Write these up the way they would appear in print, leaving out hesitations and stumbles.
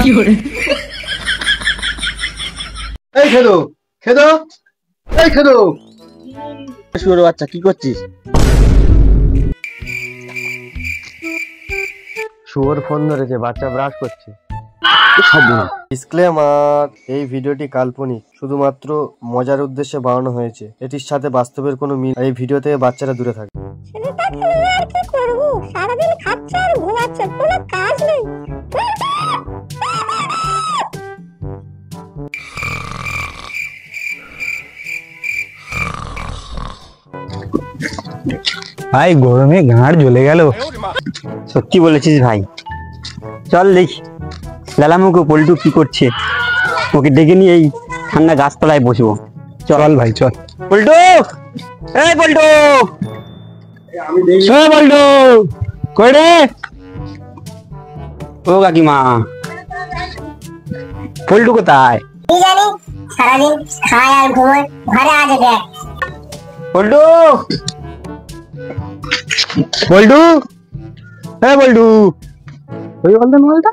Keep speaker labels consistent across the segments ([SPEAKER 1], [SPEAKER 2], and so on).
[SPEAKER 1] এই খেদো খেদো এই খেদো শুয়োর বাচ্চা কি করছিস? শুয়োর ফোন ধরেছে, বাচ্চা ব্রাশ করছে। ডিসক্লেমার, এই ভিডিওটি কাল্পনিক, শুধুমাত্র মজার উদ্দেশ্যে বানানো হয়েছে। এটির সাথে বাস্তবের কোনো মিল। এই ভিডিও থেকে বাচ্চারা দূরে থাকে।
[SPEAKER 2] ছেলেটা ছেলে আর কি করব, সারাদিন খাচ্ছে আর ঘুমাচ্ছে, কোনো কাজ নেই।
[SPEAKER 3] ভাই গরমে গাঁড় জ্বলে গেল। সত্যি বলেছিস ভাই। চল দেখি লালামুখো পল্টু কি করছে, ওকে ডেকে নিয়ে এই ঠান্ডা গাছতলায় বসবো। চল ভাই চল। পল্টু, এই পল্টু, পল্টু কই রে? ও কাকিমা, পল্টু কোথায়?
[SPEAKER 2] কি জানি, সারাদিন খায় আর ঘুমায়, ঘরে আজে দেখ।
[SPEAKER 3] পল্টু, পল্টু, হ্যাঁ পল্টু, ওই বলতেন বলটা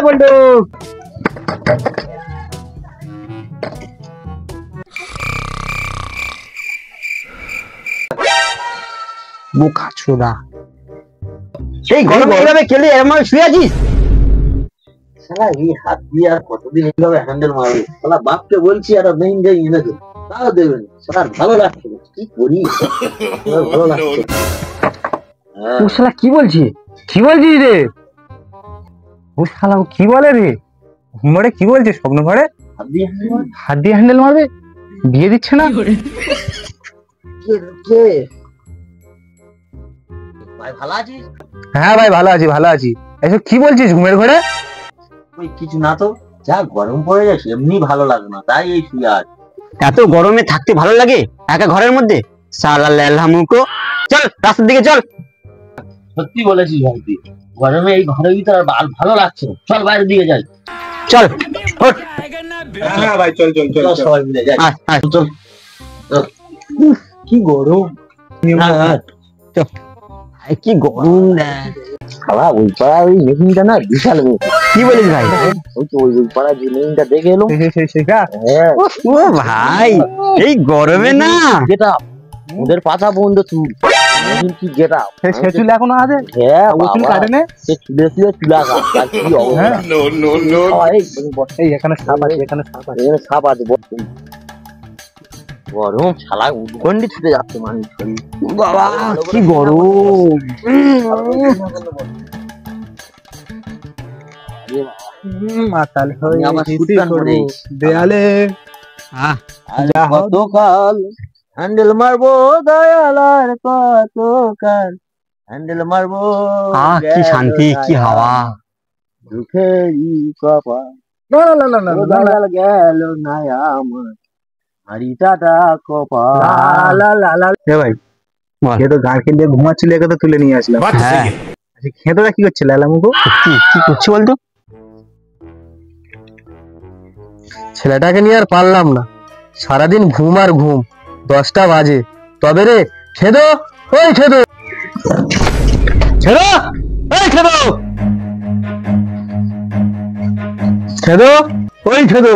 [SPEAKER 3] পল্টু। বোকা ছোড়া, এই গরমে এইভাবে খেলে এরকম শুয়ে আছিস?
[SPEAKER 1] শালা এই হাত দিয়ে আর কতদিন এইভাবে হ্যান্ডেল মারবে? শালা বাপকে বলছি আর মেইন যাই এনে দেবো, তাও দেবেন। শালা ভালো লাগছে না, কি করি? ভালো লাগছে।
[SPEAKER 3] ও শালা কি বলছিস? কি বলছিস রে? ও শালা ও কি বলে রে? ঘুমরে কি বলছে? স্বপ্ন ঘরে হাত দিয়ে হ্যান্ডেল মারবে? বিয়ে দিচ্ছে না?
[SPEAKER 1] ভাই ভালো আছিস?
[SPEAKER 3] হ্যাঁ ভাই ভালো আছি, ভালো আছি। এসব কি বলছিস ঘুমের ঘরে?
[SPEAKER 1] ওই কিছু না তো, যা গরম পড়ে যাচ্ছে এমনি ভালো লাগে না, তাই এই শুয়ে আছি।
[SPEAKER 3] এত গরমে থাকতে ভালো লাগে একা ঘরের মধ্যে? শালা লেলা মুখো, চল রাস্তার দিকে চল।
[SPEAKER 1] সত্যি বলেছিস ভাই, তুই গরমে এই ঘরের ভিতরে আর ভালো লাগছে না, চল বাইরের দিকে যাই।
[SPEAKER 3] চল ওঠ।
[SPEAKER 4] হ্যাঁ ভাই চল চল চল
[SPEAKER 1] সবাই মিলে যাই।
[SPEAKER 3] আয় আয়
[SPEAKER 1] চল।
[SPEAKER 3] কি গরম, কি গরম দেখ।
[SPEAKER 1] খালা ওই পাড়া ওই মেশিনটা না বিশাল মেশিন।
[SPEAKER 3] কি বলিস ভাই?
[SPEAKER 1] ওই তো ওই পাড়া যে মেশিনটা দেখে এলো। হ্যাঁ
[SPEAKER 3] ও ভাই, এই গরমে না
[SPEAKER 1] যেটা ওদের পাতা বন্ধ চুল মেশিন কি যেটা
[SPEAKER 3] সে চুল এখনো আছে।
[SPEAKER 1] হ্যাঁ
[SPEAKER 3] ও চুল কাটে না,
[SPEAKER 1] সে চুলে চুলে চুলা গাছ আর কি অবস্থা।
[SPEAKER 3] এই এখানে সাপ আছে, এখানে সাপ আছে,
[SPEAKER 1] এখানে সাপ আছে। গরম শালা উদ্গন্ডি ছুটে যাচ্ছে মানুষ।
[SPEAKER 3] বাবা কি গরম। মাতাল হয়ে
[SPEAKER 1] আবার ছুটি করে
[SPEAKER 3] দেয়ালে
[SPEAKER 1] কতকাল হ্যান্ডেল মারবো দয়াল, আর কতকাল হ্যান্ডেল মারবো।
[SPEAKER 3] কি শান্তি, কি হাওয়া।
[SPEAKER 1] দুঃখেরই কপাল দয়াল গেল না আমার হারিটাটা কপাল।
[SPEAKER 3] ভাই খেতো গান কিনতে ঘুমাচ্ছিল, একে তো তুলে নিয়ে আসলাম। হ্যাঁ খেতোটা কি করছে লালামুখো? কি করছে বলতো?
[SPEAKER 4] ছেলেটাকে নিয়ে আর পারলাম না, সারাদিন ঘুম আর ঘুম। 10টা বাজে তবে রে খেদো, ওই খেদো, খেদো, ওই খেদো, খেদো, ওই খেদো।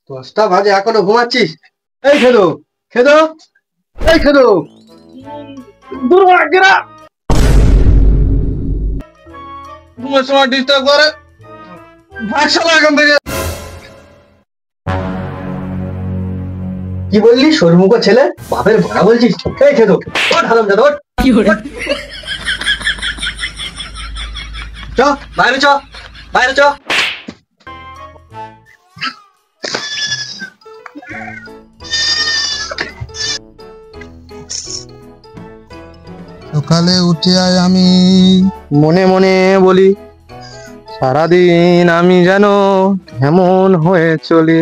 [SPEAKER 4] দশটা বাজে এখনো ঘুমাচ্ছিস? এই খেদো, খেদো, এই খেদো, দুর্ভাগ্যরা ঘুমের সময় ডিস্টার্ব করে। ভাগশালা এখান থেকে। কি বললি? সরমুখো ছেলে, বাপের ভরা বলছিস? এই খেদো, ওঠ হারামজাদা, ওঠ। চ বাইরে, চ বাইরে, চ।
[SPEAKER 5] সকালে উঠে আয় আমি
[SPEAKER 4] মনে মনে বলি, সারাদিন আমি যেন এমন হয়ে চলি।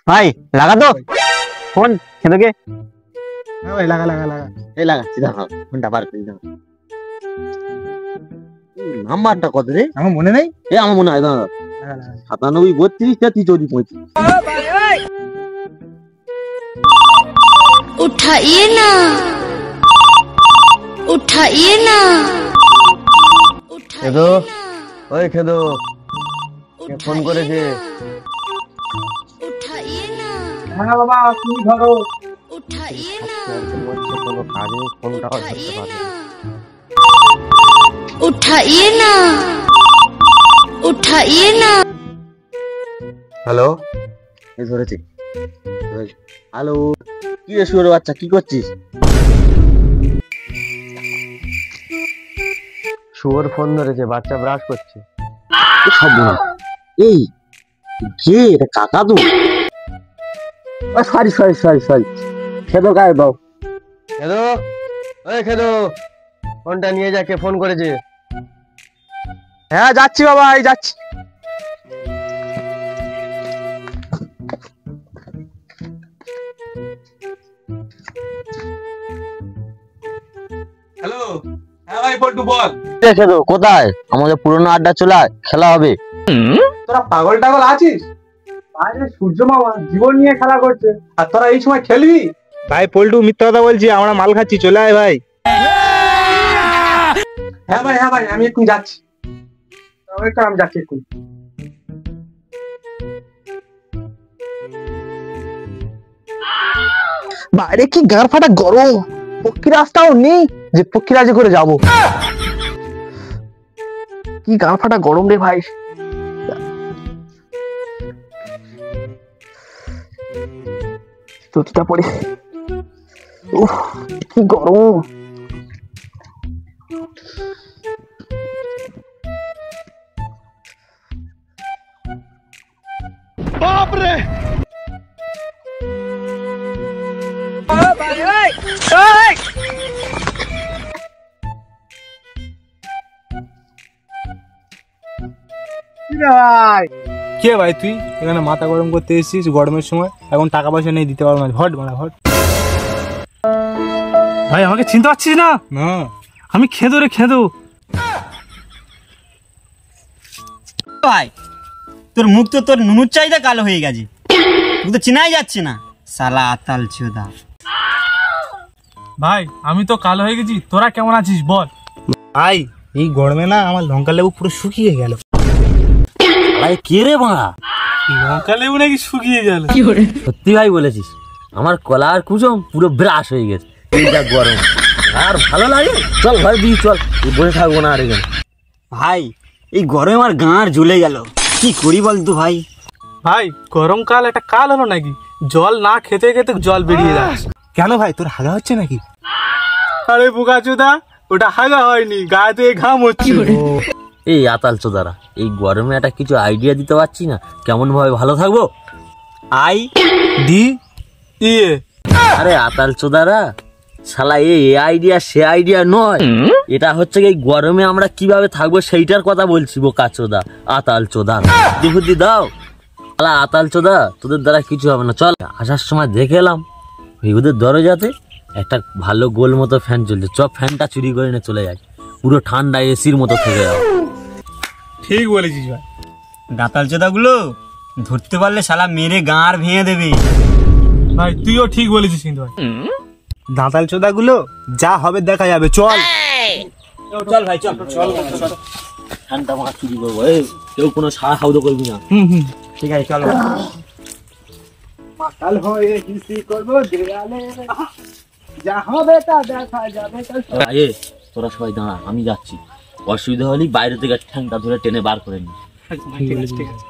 [SPEAKER 3] ভাই লাগা তো ফোন খেতোকে।
[SPEAKER 4] হ্যাঁ ভাই লাগা লাগা লাগা।
[SPEAKER 1] এই লাগাচ্ছি দাঁড়াও, ফোনটা বার করে দাও। নাম্বারটা কত রে?
[SPEAKER 4] আমার মনে নেই।
[SPEAKER 1] এ আমার মনে হয় দাঁড়াও,
[SPEAKER 4] লাগা লাগা।
[SPEAKER 1] 97 32 33 34 35।
[SPEAKER 2] उठाइए ना उठाइए ना
[SPEAKER 4] খেদো, ওই খেদো, কে ফোন করেছে?
[SPEAKER 2] उठाइए ना
[SPEAKER 4] হ্যাঁ বাবা তুমি ধরো।
[SPEAKER 2] उठाइए ना
[SPEAKER 4] কোনো কাজে ফোনটাও ধরতে পারবে না।
[SPEAKER 2] उठाइए ना उठाइए ना
[SPEAKER 4] হ্যালো,
[SPEAKER 1] এই ধরেছি। হ্যালো, কি রে শুয়োর বাচ্চা, কি করছিস?
[SPEAKER 4] শুয়োর ফোন ধরেছে, বাচ্চা ব্রাশ করছে।
[SPEAKER 1] এ সব বল। এই কে এটা? কাকা তো। সরি সরি সরি সরি, খেদো গায়ে দাও।
[SPEAKER 4] খেদো, ওই খেদো, ফোনটা নিয়ে যা, কে ফোন করেছে? হ্যাঁ যাচ্ছি বাবা, এই যাচ্ছি।
[SPEAKER 5] হ্যালো, হ্যাঁ ভাই পল্টু বল।
[SPEAKER 1] খেদো কোথায়? আমাদের পুরনো আড্ডা চলে, খেলা হবে।
[SPEAKER 5] তোরা পাগল টাগল আছিস? বাইরে সূর্য মামা জীবন নিয়ে খেলা করছে, আর তোরা এই সময় খেলবি?
[SPEAKER 4] ভাই পল্টু মিথ্যা কথা বলছি, আমরা মাল খাচ্ছি, চলে আয় ভাই।
[SPEAKER 5] হ্যাঁ ভাই আমি এখন যাচ্ছি। আমি যাচ্ছি এখন।
[SPEAKER 4] বাইরে কি গার ফাটা গরম, পক্ষী রাস্তাও নেই যে পক্ষী রাজে করে যাব। কি গার ফাটা গরম রে ভাই। চটিটা পরে, উফ কি গরম।
[SPEAKER 6] কে ভাই তুই এখানে মাথা গরম করতে এসেছিস গরমের সময়? এখন টাকা পয়সা নেই, দিতে পারবো না। হট মারা হট। ভাই আমাকে চিনতে পারছিস না? না আমি খেদো রে খেদো।
[SPEAKER 3] ভাই তোর মুখ তো তোর নুনুর চাইতে কালো হয়ে গেছে, তুই তো চেনাই যাচ্ছে না শালা আতাল চোদা।
[SPEAKER 6] ভাই আমি তো কালো হয়ে গেছি, তোরা কেমন আছিস বল? ভাই এই গরমে না আমার লঙ্কা লেবু পুরো শুকিয়ে গেল।
[SPEAKER 1] ভাই কে রে বাড়া?
[SPEAKER 6] লঙ্কা লেবু নাকি শুকিয়ে গেল?
[SPEAKER 1] সত্যি ভাই বলেছিস, আমার কলা আর কুচম পুরো ব্রাশ হয়ে গেছে। এইটা গরম আর ভালো লাগে। চল ঘরে দিয়ে চল, এই বসে থাকবো না আর এখানে।
[SPEAKER 3] ভাই এই গরমে আমার গাঁড় জ্বলে গেল, কি করি বলতো ভাই?
[SPEAKER 6] ভাই গরমকাল একটা কাল হলো নাকি? জল না খেতে খেতে জল বেরিয়ে যাচ্ছে। কেন ভাই তোর হাগা হচ্ছে নাকি? আরে বোকা চোদা, ওটা হাগা হয়নি, গায়ে ঘাম হচ্ছে।
[SPEAKER 1] এই আতাল চোদারা, এই গরমে একটা কিছু আইডিয়া দিতে পারছি না, কেমন ভাবে ভালো থাকবো।
[SPEAKER 3] আই
[SPEAKER 6] ডি ইয়ে
[SPEAKER 1] আরে আতাল চোদারা, শালা এই আইডিয়া সে আইডিয়া নয়, এটা হচ্ছে এই গরমে আমরা কিভাবে থাকবো সেইটার কথা বলছি। বোকা চোদা আতাল চোদা, বুদ্ধি দাও। শালা আতাল চোদা, তোদের দ্বারা কিছু হবে না। চল, আসার সময় দেখে এলাম ওদের দরজাতে একটা ভালো গোল মতো ফ্যান চলছে, চপ ফ্যানটা চুরি করে নিয়ে চলে যায়, পুরো ঠান্ডা এসির মতো থেকে যাও।
[SPEAKER 6] ঠিক বলেছিস ভাই।
[SPEAKER 3] দাঁতাল চোদাগুলো ধরতে পারলে শালা মেরে গাঁড় ভেঙে দেবে।
[SPEAKER 6] ভাই তুইও ঠিক বলেছিস কিন্তু ভাই। দাঁতাল চোদাগুলো যা হবে দেখা যাবে। চল
[SPEAKER 3] চল ভাই চল চল।
[SPEAKER 1] ফ্যানটা আমার চুরি করবো, কেউ কোনো সারা শব্দ করবি না।
[SPEAKER 3] ঠিক আছে চলো।
[SPEAKER 6] কাল হয়ে কিসি করবো দেয়ালে, যা হবে তা দেখা যাবে।
[SPEAKER 1] তোরা সবাই দাঁড়া, আমি যাচ্ছি। অসুবিধা হলে বাইরে থেকে ঠ্যাংটা ধরে টেনে বার করে নি।
[SPEAKER 6] ঠিক আছে ঠিক আছে।